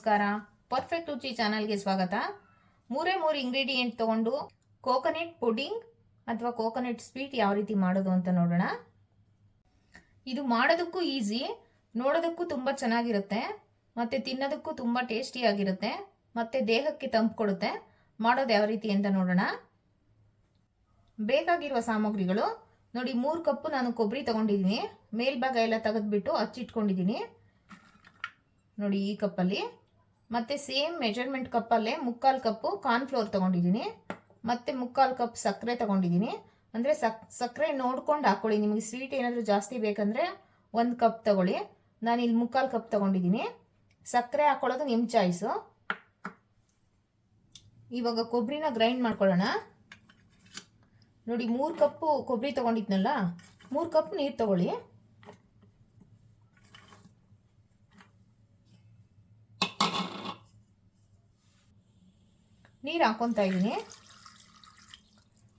ನಮಸ್ಕಾರ. ಪರ್ಫೆಕ್ಟ್ ರುಚಿ ಚಾನಲ್ಗೆ ಸ್ವಾಗತ. ಮೂರೇ ಇಂಗ್ರೀಡಿಯೆಂಟ್ ತಗೊಂಡು ಕೋಕೋನಟ್ ಪುಡಿಂಗ್ ಅಥವಾ ಕೋಕೋನಟ್ ಸ್ವೀಟ್ ಯಾವ ರೀತಿ ಮಾಡೋದು ಅಂತ ನೋಡೋಣ. ಇದು ಮಾಡೋದಕ್ಕೂ ಈಸಿ, ನೋಡೋದಕ್ಕೂ ತುಂಬ ಚೆನ್ನಾಗಿರುತ್ತೆ, ಮತ್ತು ತಿನ್ನೋದಕ್ಕೂ ತುಂಬ ಟೇಸ್ಟಿಯಾಗಿರುತ್ತೆ, ಮತ್ತು ದೇಹಕ್ಕೆ ತಂಪು ಕೊಡುತ್ತೆ. ಮಾಡೋದು ಯಾವ ರೀತಿ ಅಂತ ನೋಡೋಣ. ಬೇಕಾಗಿರುವ ಸಾಮಗ್ರಿಗಳು ನೋಡಿ, 3 ಕಪ್ಪು ನಾನು ಕೊಬ್ಬರಿ ತಗೊಂಡಿದ್ದೀನಿ. ಮೇಲ್ಭಾಗ ಎಲ್ಲ ತೆಗೆದ್ಬಿಟ್ಟು ಹಚ್ಚಿಟ್ಕೊಂಡಿದ್ದೀನಿ ನೋಡಿ ಈ ಕಪ್ಪಲ್ಲಿ. ಮತ್ತು ಸೇಮ್ ಮೆಜರ್ಮೆಂಟ್ ಕಪ್ಪಲ್ಲೇ 3/4 ಕಪ್ಪು ಕಾರ್ನ್ಫ್ಲೋರ್ ತೊಗೊಂಡಿದ್ದೀನಿ, ಮತ್ತು 3/4 ಕಪ್ ಸಕ್ಕರೆ ತೊಗೊಂಡಿದ್ದೀನಿ. ಅಂದರೆ ಸಕ್ಕರೆ ನೋಡ್ಕೊಂಡು ಹಾಕ್ಕೊಳ್ಳಿ. ನಿಮಗೆ ಸ್ವೀಟ್ ಏನಾದರೂ ಜಾಸ್ತಿ ಬೇಕಂದರೆ 1 ಕಪ್ ತೊಗೊಳ್ಳಿ. ನಾನಿಲ್ಲಿ 3/4 ಕಪ್ ತೊಗೊಂಡಿದ್ದೀನಿ. ಸಕ್ಕರೆ ಹಾಕ್ಕೊಳ್ಳೋದು ನಿಮ್ಮ ಚಾಯ್ಸು. ಇವಾಗ ಕೊಬ್ಬರಿನ ಗ್ರೈಂಡ್ ಮಾಡ್ಕೊಳ್ಳೋಣ. ನೋಡಿ 3 ಕಪ್ಪು ಕೊಬ್ಬರಿ ತೊಗೊಂಡಿದ್ನಲ್ಲ, 3 ಕಪ್ ನೀರು ತೊಗೊಳ್ಳಿ. ನೀರು ಹಾಕ್ಕೊತಾ ಇದ್ದೀನಿ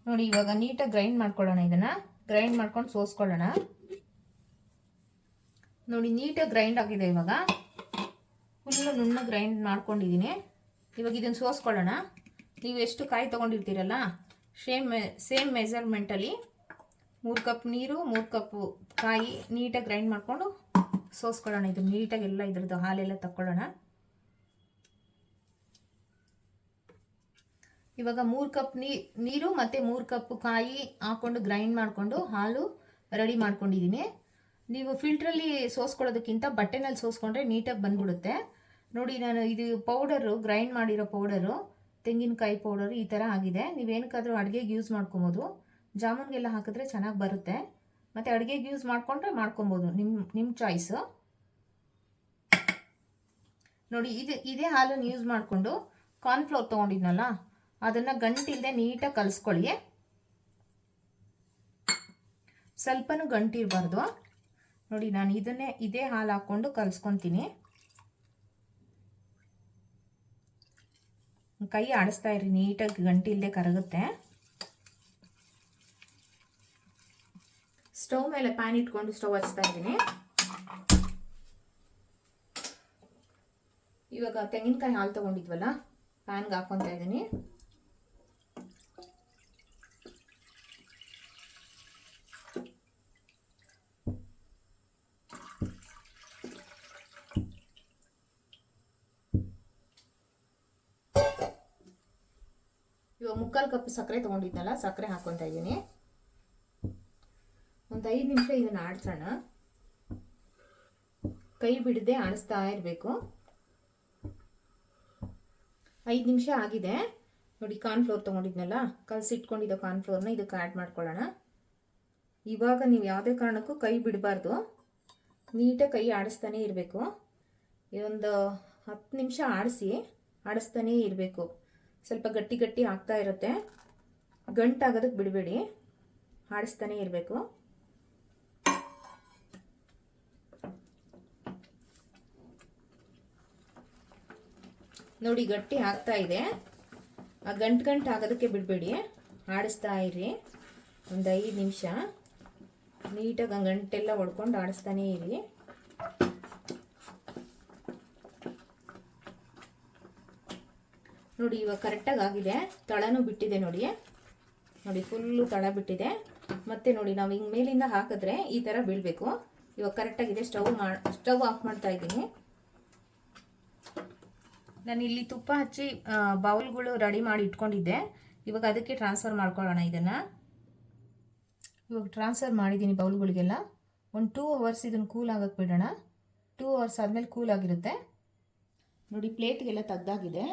ನೋಡಿ. ಇವಾಗ ನೀಟಾಗಿ ಗ್ರೈಂಡ್ ಮಾಡ್ಕೊಳ್ಳೋಣ. ಇದನ್ನು ಗ್ರೈಂಡ್ ಮಾಡ್ಕೊಂಡು ಸೋಸ್ಕೊಳ್ಳೋಣ. ನೋಡಿ ನೀಟಾಗಿ ಗ್ರೈಂಡ್ ಆಗಿದೆ. ಇವಾಗ ಫುಲ್ಲು ನುಣ್ಣಗೆ ಗ್ರೈಂಡ್ ಮಾಡ್ಕೊಂಡಿದ್ದೀನಿ. ಇವಾಗ ಇದನ್ನು ಸೋಸ್ಕೊಳ್ಳೋಣ. ನೀವು ಎಷ್ಟು ಕಾಯಿ ತೊಗೊಂಡಿರ್ತೀರಲ್ಲ, ಸೇಮ್ ಮೆಜರ್ಮೆಂಟಲ್ಲಿ 3 ಕಪ್ ನೀರು 3 ಕಪ್ ಕಾಯಿ ನೀಟಾಗಿ ಗ್ರೈಂಡ್ ಮಾಡಿಕೊಂಡು ಸೋಸ್ಕೊಳ್ಳೋಣ. ಇದು ನೀಟಾಗಿ ಎಲ್ಲ ಇದ್ರದ್ದು ಹಾಲೆಲ್ಲ ತಕ್ಕೊಳ್ಳೋಣ. ಇವಾಗ 3 ಕಪ್ ನೀರು ಮತ್ತು 3 ಕಪ್ ಕಾಯಿ ಹಾಕ್ಕೊಂಡು ಗ್ರೈಂಡ್ ಮಾಡಿಕೊಂಡು ಹಾಲು ರೆಡಿ ಮಾಡ್ಕೊಂಡಿದ್ದೀನಿ. ನೀವು ಫಿಲ್ಟ್ರಲ್ಲಿ ಸೋಸ್ಕೊಳ್ಳೋದಕ್ಕಿಂತ ಬಟ್ಟೆನಲ್ಲಿ ಸೋಸ್ಕೊಂಡ್ರೆ ನೀಟಾಗಿ ಬಂದ್ಬಿಡುತ್ತೆ. ನೋಡಿ, ನಾನು ಇದು ಪೌಡರು, ಗ್ರೈಂಡ್ ಮಾಡಿರೋ ಪೌಡರು, ತೆಂಗಿನಕಾಯಿ ಪೌಡರು ಈ ಥರ ಆಗಿದೆ. ನೀವೇನಕ್ಕಾದರೂ ಅಡುಗೆಗೆ ಯೂಸ್ ಮಾಡ್ಕೊಬೋದು. ಜಾಮೂನ್ಗೆಲ್ಲ ಹಾಕಿದ್ರೆ ಚೆನ್ನಾಗಿ ಬರುತ್ತೆ. ಮತ್ತು ಅಡುಗೆಗೆ ಯೂಸ್ ಮಾಡಿಕೊಂಡ್ರೆ ಮಾಡ್ಕೊಬೋದು, ನಿಮ್ಮ ಚಾಯ್ಸು. ನೋಡಿ ಇದೇ ಹಾಲನ್ನು ಯೂಸ್ ಮಾಡಿಕೊಂಡು ಕಾರ್ನ್ಫ್ಲೋರ್ ತೊಗೊಂಡಿದ್ನಲ್ಲ, ಅದನ್ನು ಗಂಟಿಲ್ಲದೆ ನೀಟಾಗಿ ಕಲಿಸ್ಕೊಳ್ಳಿ. ಸ್ವಲ್ಪನೂ ಗಂಟಿರಬಾರ್ದು. ನೋಡಿ, ನಾನು ಇದೇ ಹಾಲು ಹಾಕ್ಕೊಂಡು ಕಲಿಸ್ಕೊತೀನಿ. ಕೈ ಆಡಿಸ್ತಾ ಇರಿ, ನೀಟಾಗಿ ಗಂಟಿಲ್ಲದೆ ಕರಗುತ್ತೆ. ಸ್ಟವ್ ಮೇಲೆ ಪ್ಯಾನ್ ಇಟ್ಕೊಂಡು ಸ್ಟವ್ ಹಚ್ತಾ ಇದ್ದೀನಿ. ಇವಾಗ ತೆಂಗಿನಕಾಯಿ ಹಾಲು ತೊಗೊಂಡಿದ್ವಲ್ಲ, ಪ್ಯಾನ್ಗೆ ಹಾಕ್ಕೊತಾ ಇದ್ದೀನಿ. ಇವಾಗ 3/4 ಕಪ್ ಸಕ್ಕರೆ ತೊಗೊಂಡಿದ್ನಲ್ಲ, ಸಕ್ಕರೆ ಹಾಕ್ಕೊತಾ ಇದ್ದೀನಿ. ಒಂದು 5 ನಿಮಿಷ ಇದನ್ನು ಆಡಿಸೋಣ. ಕೈ ಬಿಡದೆ ಆಡಿಸ್ತಾ ಇರಬೇಕು. 5 ನಿಮಿಷ ಆಗಿದೆ ನೋಡಿ. ಕಾರ್ನ್ಫ್ಲೋರ್ ತೊಗೊಂಡಿದ್ನಲ್ಲ, ಕಲಸಿಟ್ಕೊಂಡಿದ್ದ ಕಾರ್ನ್ಫ್ಲೋರ್ನ ಇದಕ್ಕೆ ಆ್ಯಡ್ ಮಾಡ್ಕೊಳ್ಳೋಣ. ಇವಾಗ ನೀವು ಯಾವುದೇ ಕಾರಣಕ್ಕೂ ಕೈ ಬಿಡಬಾರ್ದು, ನೀಟಾಗಿ ಕೈ ಆಡಿಸ್ತಾನೇ ಇರಬೇಕು. ಒಂದು 10 ನಿಮಿಷ ಆಡಿಸ್ತಾನೇ ಇರಬೇಕು. ಸ್ವಲ್ಪ ಗಟ್ಟಿ ಗಟ್ಟಿ ಆಗ್ತಾ ಇರುತ್ತೆ, ಗಂಟಾಗೋದಕ್ಕೆ ಬಿಡಬೇಡಿ, ಆಡಿಸ್ತಾನೇ ಇರಬೇಕು. ನೋಡಿ ಗಟ್ಟಿ ಆಗ್ತಾ ಇದೆ. ಆ ಗಂಟು ಆಗೋದಕ್ಕೆ ಬಿಡಬೇಡಿ, ಆಡಿಸ್ತಾ ಇರಿ. ಒಂದು 5 ನಿಮಿಷ ನೀಟಾಗಿ ಗಂಟೆಲ್ಲ ಹೊಡ್ಕೊಂಡು ಆಡಿಸ್ತಾನೇ ಇರಿ. ನೋಡಿ ಇವಾಗ ಕರೆಕ್ಟಾಗಿ ಆಗಿದೆ. ತಳನೂ ಬಿಟ್ಟಿದೆ ನೋಡಿ. ಫುಲ್ಲು ತಳ ಬಿಟ್ಟಿದೆ. ಮತ್ತು ನೋಡಿ, ನಾವು ಹಿಂಗೆ ಮೇಲಿಂದ ಹಾಕಿದ್ರೆ ಈ ಥರ ಬೀಳಬೇಕು. ಇವಾಗ ಕರೆಕ್ಟಾಗಿದೆ. ಸ್ಟವ್ ಆಫ್ ಮಾಡ್ತಾ ಇದ್ದೀನಿ. ನಾನು ಇಲ್ಲಿ ತುಪ್ಪ ಹಚ್ಚಿ ಬೌಲ್ಗಳು ರೆಡಿ ಮಾಡಿ ಇಟ್ಕೊಂಡಿದ್ದೆ. ಇವಾಗ ಅದಕ್ಕೆ ಟ್ರಾನ್ಸ್ಫರ್ ಮಾಡ್ಕೊಳ್ಳೋಣ. ಇದನ್ನು ಇವಾಗ ಟ್ರಾನ್ಸ್ಫರ್ ಮಾಡಿದ್ದೀನಿ ಬೌಲ್ಗಳಿಗೆಲ್ಲ. ಒಂದು 2 ಅವರ್ಸ್ ಇದನ್ನು ಕೂಲ್ ಆಗೋಕ್ಕೆ ಬಿಡೋಣ. 2 ಅವರ್ಸ್ ಆದಮೇಲೆ ಕೂಲ್ ಆಗಿರುತ್ತೆ. ನೋಡಿ ಪ್ಲೇಟ್ಗೆಲ್ಲ ತೆಗ್ದಾಗಿದೆ.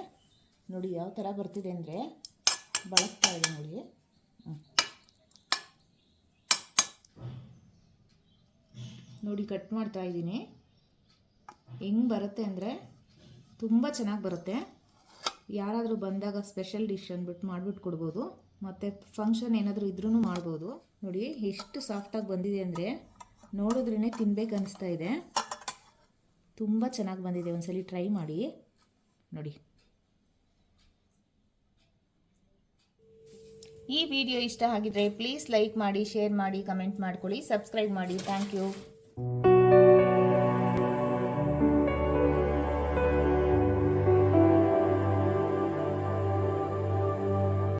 ನೋಡಿ ಯಾವ ಥರ ಬರ್ತಿದೆ ಅಂದರೆ ಬಳಸ್ತಾ ಇದೆ ನೋಡಿ. ನೋಡಿ ಕಟ್ ಮಾಡ್ತಾ ಇದ್ದೀನಿ. ಹೆಂಗೆ ಬರುತ್ತೆ ಅಂದರೆ ತುಂಬ ಚೆನ್ನಾಗಿ ಬರುತ್ತೆ. ಯಾರಾದರೂ ಬಂದಾಗ ಸ್ಪೆಷಲ್ ಡಿಶ್ ಅಂದ್ಬಿಟ್ಟು ಮಾಡಿಬಿಟ್ಟು ಕೊಡ್ಬೋದು. ಮತ್ತು ಫಂಕ್ಷನ್ ಏನಾದರೂ ಇದ್ರೂ ಮಾಡ್ಬೋದು. ನೋಡಿ ಎಷ್ಟು ಸಾಫ್ಟಾಗಿ ಬಂದಿದೆ ಅಂದರೆ ನೋಡಿದ್ರೇ ತಿನ್ಬೇಕು ಅನಿಸ್ತಾ ಇದೆ. ತುಂಬ ಚೆನ್ನಾಗಿ ಬಂದಿದೆ. ಒಂದ್ಸಲಿ ಟ್ರೈ ಮಾಡಿ ನೋಡಿ. ಈ ವಿಡಿಯೋ ಇಷ್ಟ ಆಗಿದ್ರೆ ಪ್ಲೀಸ್ ಲೈಕ್ ಮಾಡಿ, ಶೇರ್ ಮಾಡಿ, ಕಮೆಂಟ್ ಮಾಡ್ಕೊಳ್ಳಿ, ಸಬ್ಸ್ಕ್ರೈಬ್ ಮಾಡಿ. Thank you.